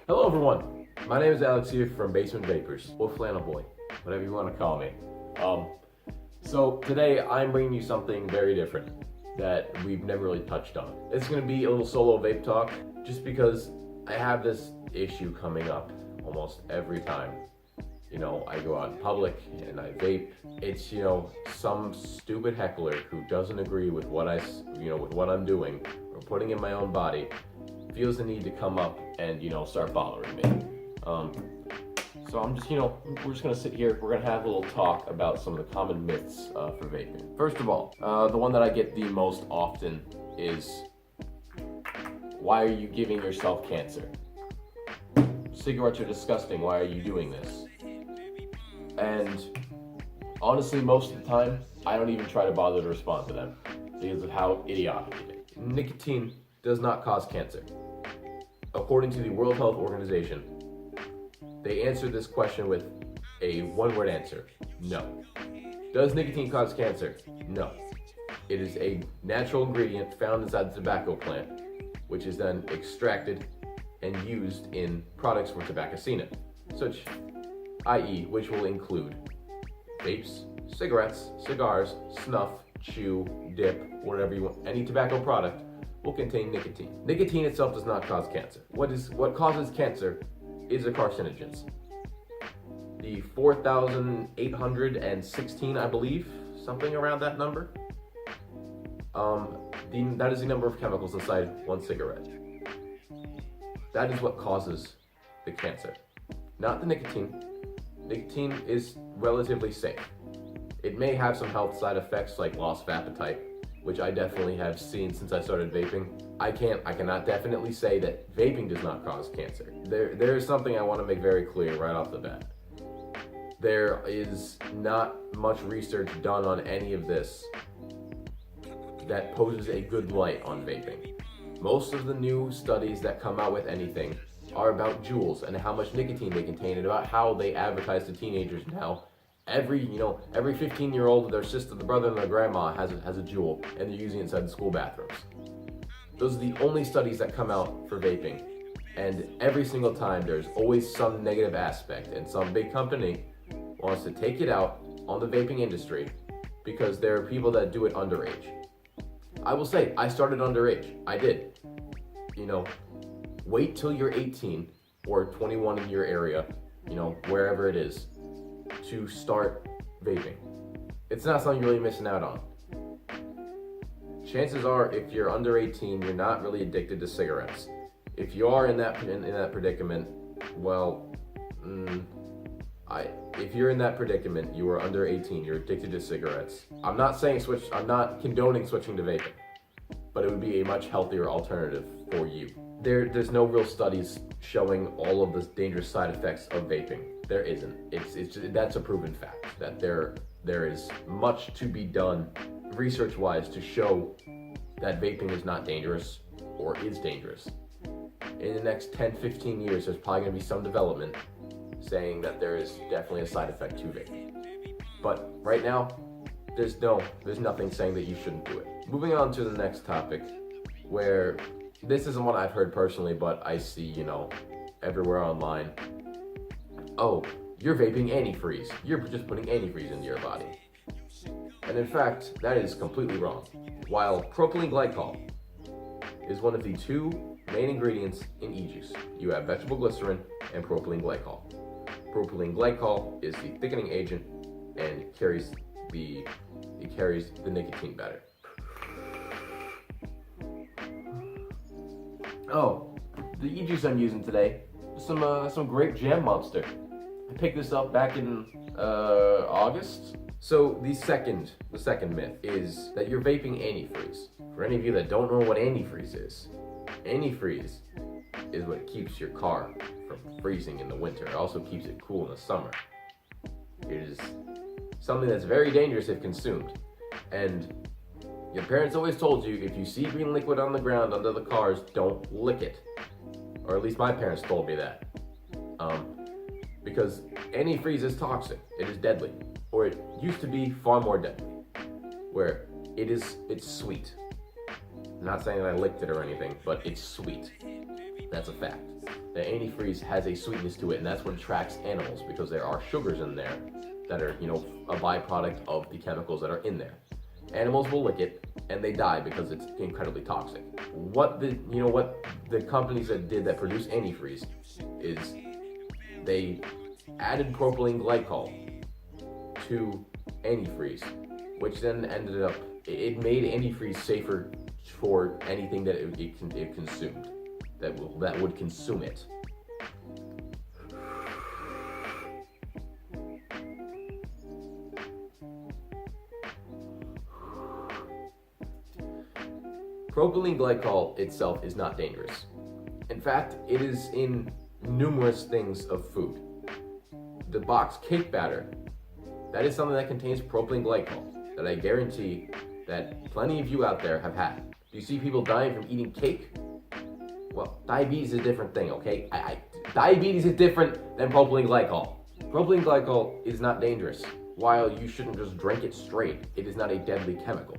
Hello everyone, my name is Alex here from Basement Vapors, or Flannel Boy, whatever you want to call me. So today I'm bringing you something very different that we've never really touched on. It's going to be a little solo vape talk, just because I have this issue coming up almost every time. I go out in public and I vape. It's, some stupid heckler who doesn't agree with what with what I'm doing or putting in my own body feels the need to come up and, start bothering me. So I'm just, we're just gonna sit here. We're gonna have a little talk about some of the common myths for vaping. First of all, the one that I get the most often is, why are you giving yourself cancer? Cigarettes are disgusting. Why are you doing this? And honestly, most of the time, I don't even try to bother to respond to them because of how idiotic it is. Nicotine does not cause cancer. According to the World Health Organization, they answered this question with a one-word answer: no. Does nicotine cause cancer? No. It is a natural ingredient found inside the tobacco plant, which is then extracted and used in products for Tobacco, such i.e. which will include vapes, cigarettes, cigars, snuff, chew, dip, whatever you want. Any tobacco product will contain nicotine. Nicotine itself does not cause cancer. What causes cancer is the carcinogens. The 4,816, I believe, something around that number. That is the number of chemicals inside one cigarette. That is what causes the cancer, not the nicotine. Nicotine is relatively safe. It may have some health side effects like loss of appetite, which I definitely have seen since I started vaping. I cannot definitely say that vaping does not cause cancer. There is something I want to make very clear right off the bat. There is not much research done on any of this that poses a good light on vaping. Most of the new studies that come out with anything are about joules and how much nicotine they contain, and about how they advertise to teenagers now. Every 15-year-old, their sister, the brother, and their grandma has a Juul, and they're using it inside the school bathrooms. Those are the only studies that come out for vaping, and every single time there's always some negative aspect, and some big company wants to take it out on the vaping industry because there are people that do it underage. I will say, I started underage. I did. Wait till you're 18 or 21 in your area, wherever it is, to start vaping. It's not something you're really missing out on. Chances are, if you're under 18, you're not really addicted to cigarettes. If you are in that predicament, well, if you're in that predicament, you are under 18, you're addicted to cigarettes. I'm not condoning switching to vaping, but it would be a much healthier alternative for you. There's no real studies showing all of the dangerous side effects of vaping. There isn't. It's just, that's a proven fact that there is much to be done research-wise to show that vaping is not dangerous or is dangerous. In the next 10-15 years, there's probably going to be some development saying that there is definitely a side effect to vaping. But right now, there's nothing saying that you shouldn't do it. Moving on to the next topic, where this isn't what I've heard personally, but I see, everywhere online. Oh, you're vaping antifreeze. You're just putting antifreeze into your body. And in fact, that is completely wrong. While propylene glycol is one of the two main ingredients in e-juice, you have vegetable glycerin and propylene glycol. Propylene glycol is the thickening agent and carries the nicotine better. Oh, the e-juice I'm using today is some grape jam monster. I picked this up back in August. So the second myth is that you're vaping antifreeze. For any of you that don't know what antifreeze is what keeps your car from freezing in the winter. It also keeps it cool in the summer. It is something that's very dangerous if consumed. And your parents always told you, if you see green liquid on the ground under the cars, don't lick it. Or at least my parents told me that. Because antifreeze is toxic. It is deadly. Or it used to be far more deadly. Where it's sweet. I'm not saying that I licked it or anything, but it's sweet. That's a fact. The antifreeze has a sweetness to it, and that's what attracts animals, because there are sugars in there that are, a byproduct of the chemicals that are in there. Animals will lick it, and they die because it's incredibly toxic. What the companies that produce antifreeze is they added propylene glycol to antifreeze, which then it made antifreeze safer for anything that it consumed, that would consume it. Propylene glycol itself is not dangerous. In fact, it is in numerous things of food. The box cake batter, that is something that contains propylene glycol that I guarantee that plenty of you out there have had. Do you see people dying from eating cake? Well, diabetes is a different thing, okay? Diabetes is different than propylene glycol. Propylene glycol is not dangerous. While you shouldn't just drink it straight, it is not a deadly chemical.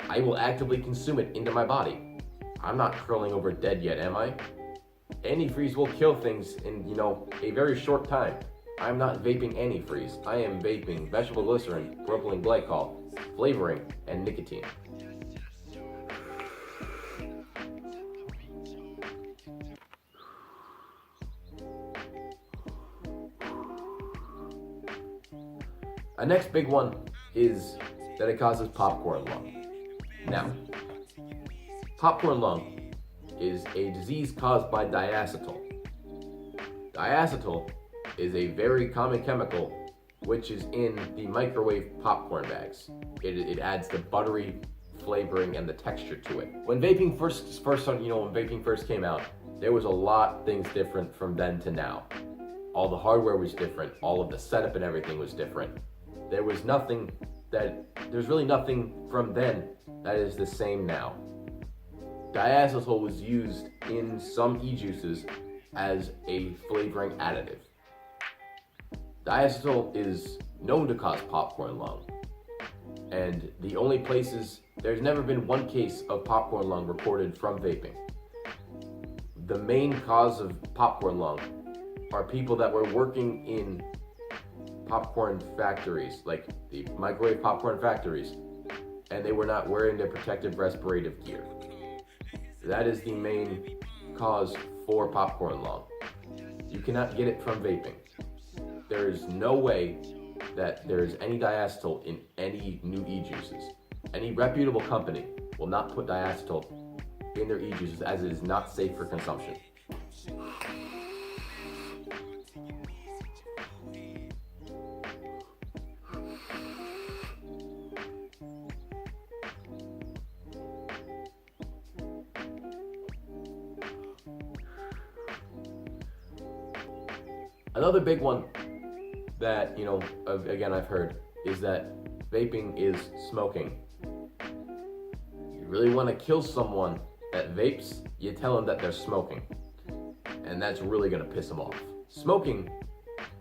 I will actively consume it into my body. I'm not curling over dead yet, am I? Antifreeze will kill things in, a very short time. I'm not vaping antifreeze. I am vaping vegetable glycerin, propylene glycol, flavoring, and nicotine. A next big one is that it causes popcorn lung. Now, popcorn lung is a disease caused by diacetyl. Diacetyl is a very common chemical which is in the microwave popcorn bags. It adds the buttery flavoring and the texture to it. When vaping when vaping first came out, there was a lot of things different from then to now. All the hardware was different, all of the setup and everything was different. There's really nothing from then that is the same now. Diacetyl was used in some e-juices as a flavoring additive. Diacetyl is known to cause popcorn lung, and there's never been one case of popcorn lung reported from vaping. The main cause of popcorn lung are people that were working in popcorn factories, like the microwave popcorn factories, and they were not wearing their protective respirative gear. That is the main cause for popcorn lung. You cannot get it from vaping. There is no way that there is any diacetyl in any new e-juices. Any reputable company will not put diacetyl in their e-juices, as it is not safe for consumption. Another big one that, again, I've heard is that vaping is smoking. You really want to kill someone that vapes, you tell them that they're smoking. And that's really going to piss them off. Smoking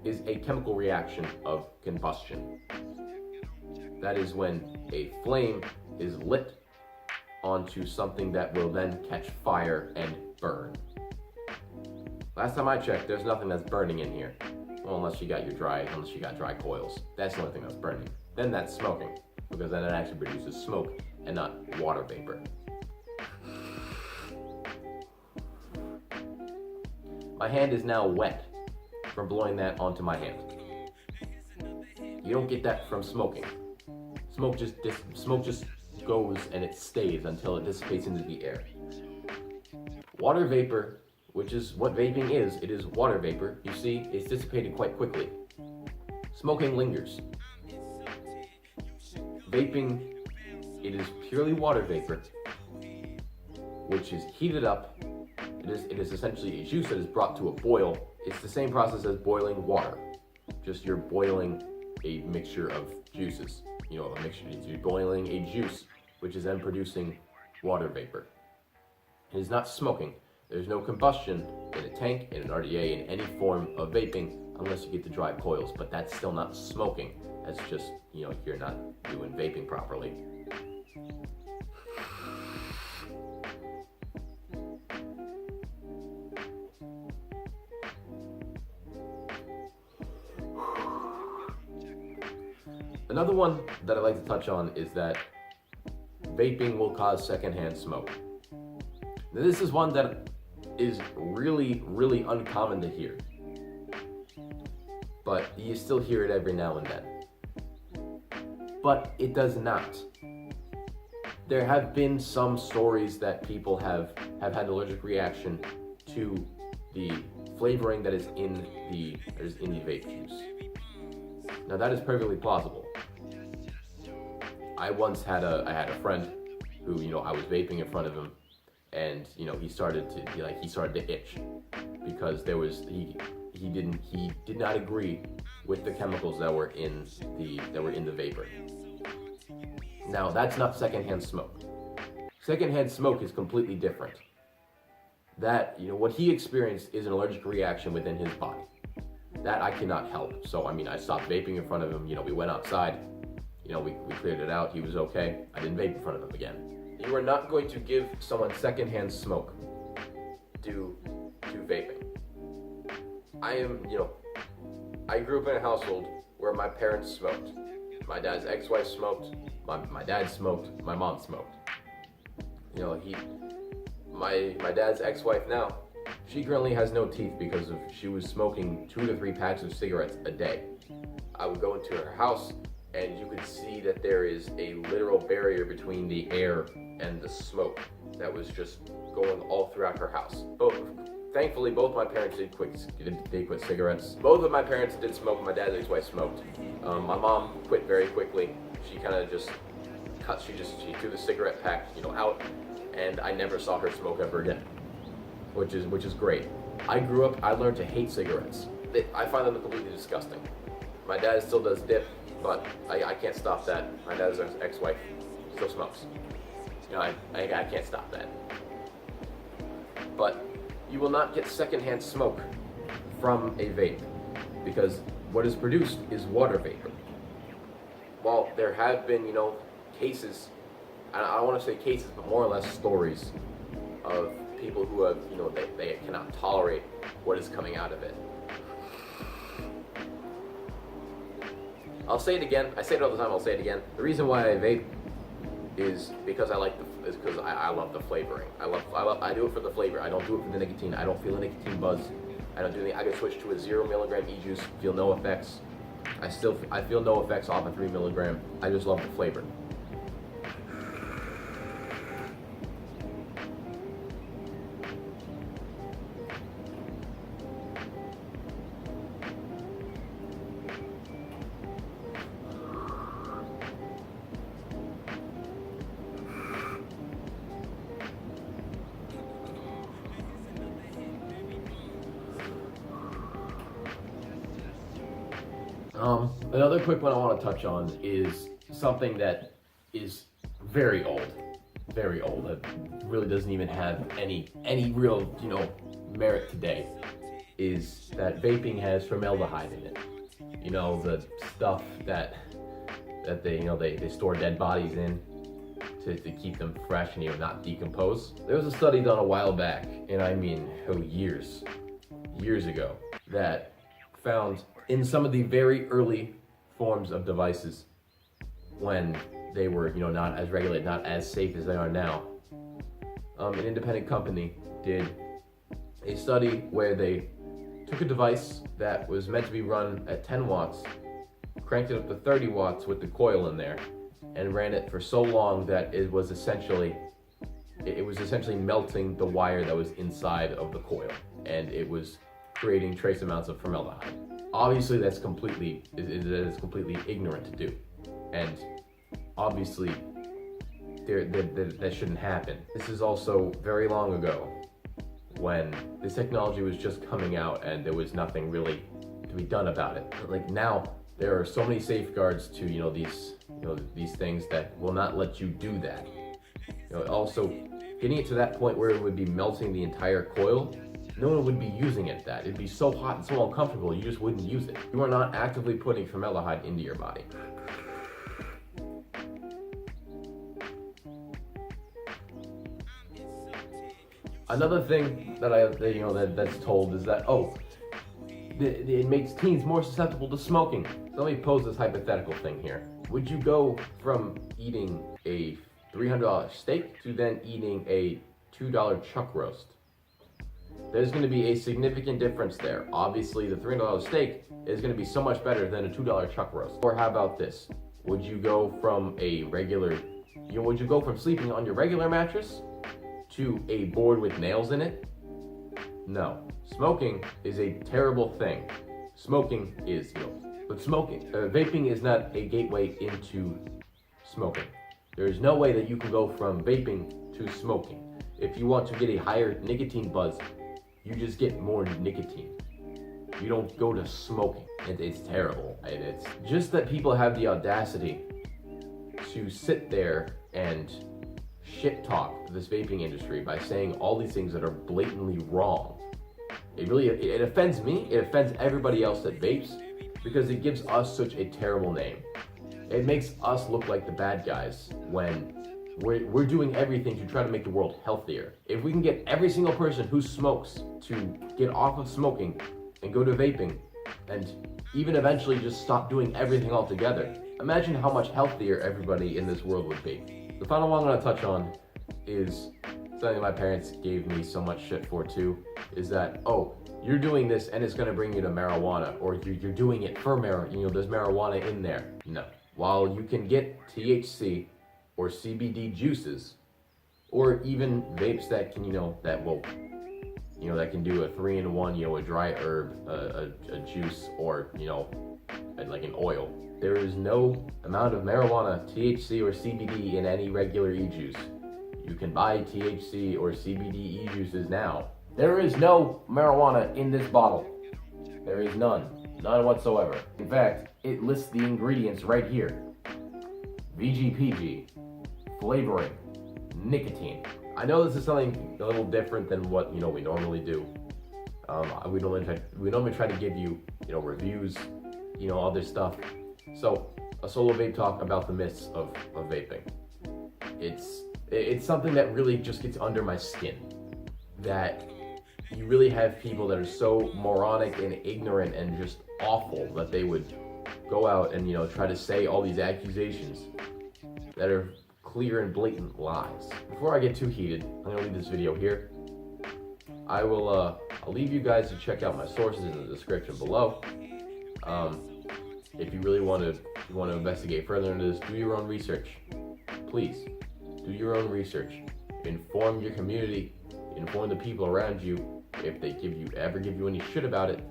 is a chemical reaction of combustion. That is when a flame is lit onto something that will then catch fire and burn. Last time I checked, there's nothing that's burning in here. Well, unless you got dry coils. That's the only thing that's burning. Then that's smoking, because then it actually produces smoke and not water vapor. My hand is now wet from blowing that onto my hand. You don't get that from smoking. Smoke just goes and it stays until it dissipates into the air. Water vapor, which is what vaping is, it is water vapor. You see, it's dissipated quite quickly. Smoking lingers. Vaping, it is purely water vapor, which is heated up. It is essentially a juice that is brought to a boil. It's the same process as boiling water. Just you're boiling a mixture of juices. You're boiling a juice, which is then producing water vapor. It is not smoking. There's no combustion in a tank, in an RDA, in any form of vaping, unless you get the dry coils, but that's still not smoking. That's just, you're not doing vaping properly. Another one that I'd like to touch on is that vaping will cause secondhand smoke. Now, this is one that is really, really uncommon to hear, but you still hear it every now and then. But it does not. There have been some stories that people have had an allergic reaction to the flavoring that is in the vape juice. Now that is perfectly plausible. I once had a friend who, I was vaping in front of him, and he started to itch because he did not agree with the chemicals that were in the vapor. Now that's not secondhand smoke. Secondhand smoke is completely different. That, what he experienced is an allergic reaction within his body. That I cannot help. So I stopped vaping in front of him. We went outside. We cleared it out. He was okay. I didn't vape in front of him again. You are not going to give someone secondhand smoke due to vaping. I grew up in a household where my parents smoked. My dad's ex-wife smoked. My dad smoked. My mom smoked. My dad's ex-wife now, she currently has no teeth because she was smoking 2 to 3 packs of cigarettes a day. I would go into her house and you could see that there is a literal barrier between the air and the smoke that was just going all throughout her house. Thankfully, both my parents did quit cigarettes. Both of my parents did smoke. My dad's ex-wife smoked. My mom quit very quickly. She kind of just she threw the cigarette pack, out, and I never saw her smoke ever again, which is great. I learned to hate cigarettes. I find them completely disgusting. My dad still does dip, but I can't stop that. My dad's ex-wife still smokes. I can't stop that. But you will not get secondhand smoke from a vape because what is produced is water vapor. While there have been, cases, I don't want to say cases, but more or less stories of people who have, they cannot tolerate what is coming out of it. I'll say it again. I say it all the time. I'll say it again. The reason why I vape is because I love the flavoring. I do it for the flavor. I don't do it for the nicotine. I don't feel a nicotine buzz. I don't do anything. I could switch to a 0 milligram e-juice, feel no effects. I feel no effects off a 3 milligram. I just love the flavor. Another quick one I want to touch on is something that is very old, that really doesn't even have any real, merit today, is that vaping has formaldehyde in it. The stuff that they store dead bodies in to keep them fresh and not decompose. There was a study done a while back, and years ago, that found in some of the very early forms of devices, when they were not as regulated, not as safe as they are now, an independent company did a study where they took a device that was meant to be run at 10 watts, cranked it up to 30 watts with the coil in there, and ran it for so long that it was essentially melting the wire that was inside of the coil, and it was creating trace amounts of formaldehyde. Obviously, that's completely ignorant to do, and obviously, that shouldn't happen. This is also very long ago, when this technology was just coming out and there was nothing really to be done about it. Like now, there are so many safeguards to these things that will not let you do that. Also, getting it to that point where it would be melting the entire coil, no one would be using it that. It'd be so hot and so uncomfortable, you just wouldn't use it. You are not actively putting formaldehyde into your body. Another thing that's told is that, it makes teens more susceptible to smoking. So let me pose this hypothetical thing here. Would you go from eating a $300 steak to then eating a $2 chuck roast? There's going to be a significant difference there. Obviously, the $300 steak is going to be so much better than a $2 chuck roast. Or how about this? Would you go from would you go from sleeping on your regular mattress to a board with nails in it? No. Smoking is a terrible thing. Smoking is, vaping is not a gateway into smoking. There is no way that you can go from vaping to smoking. If you want to get a higher nicotine buzz, you just get more nicotine. You don't go to smoking. It's terrible. And it's just that people have the audacity to sit there and shit talk this vaping industry by saying all these things that are blatantly wrong. It offends me. It offends everybody else that vapes because it gives us such a terrible name. It makes us look like the bad guys when we're doing everything to try to make the world healthier. If we can get every single person who smokes to get off of smoking and go to vaping and even eventually just stop doing everything altogether, imagine how much healthier everybody in this world would be. The final one I'm going to touch on is something my parents gave me so much shit for too, is that, oh, you're doing this and it's going to bring you to marijuana, or you're doing it for marijuana, there's marijuana in there. No. While you can get THC or CBD juices, or even vapes that can, that can do a 3-in-1, a dry herb, a juice, or, like an oil. There is no amount of marijuana, THC, or CBD in any regular e-juice. You can buy THC or CBD e-juices now. There is no marijuana in this bottle. There is none. None whatsoever. In fact, it lists the ingredients right here. VGPG, flavoring, nicotine. I know this is something a little different than what we normally do. We normally try to give you reviews, all this stuff. So a solo vape talk about the myths of vaping. It's something that really just gets under my skin. That you really have people that are so moronic and ignorant and just awful that they would go out and try to say all these accusations that are clear and blatant lies. Before I get too heated, I'm gonna leave this video here. I'll leave you guys to check out my sources in the description below. If you really want to investigate further into this, do your own research. Please, do your own research. Inform your community. Inform the people around you. If they ever give you any shit about it,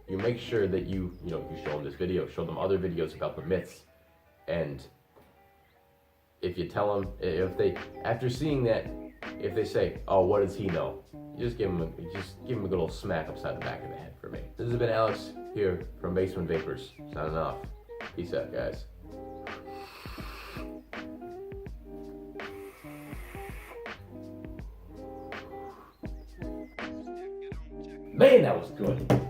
you make sure that you show them this video, show them other videos about the myths, and if you tell them, after seeing that, if they say, "Oh, what does he know?" you just give them a good old smack upside the back of the head for me. This has been Alex here from Basement Vapors, signing off. Peace out, guys. Man, that was good.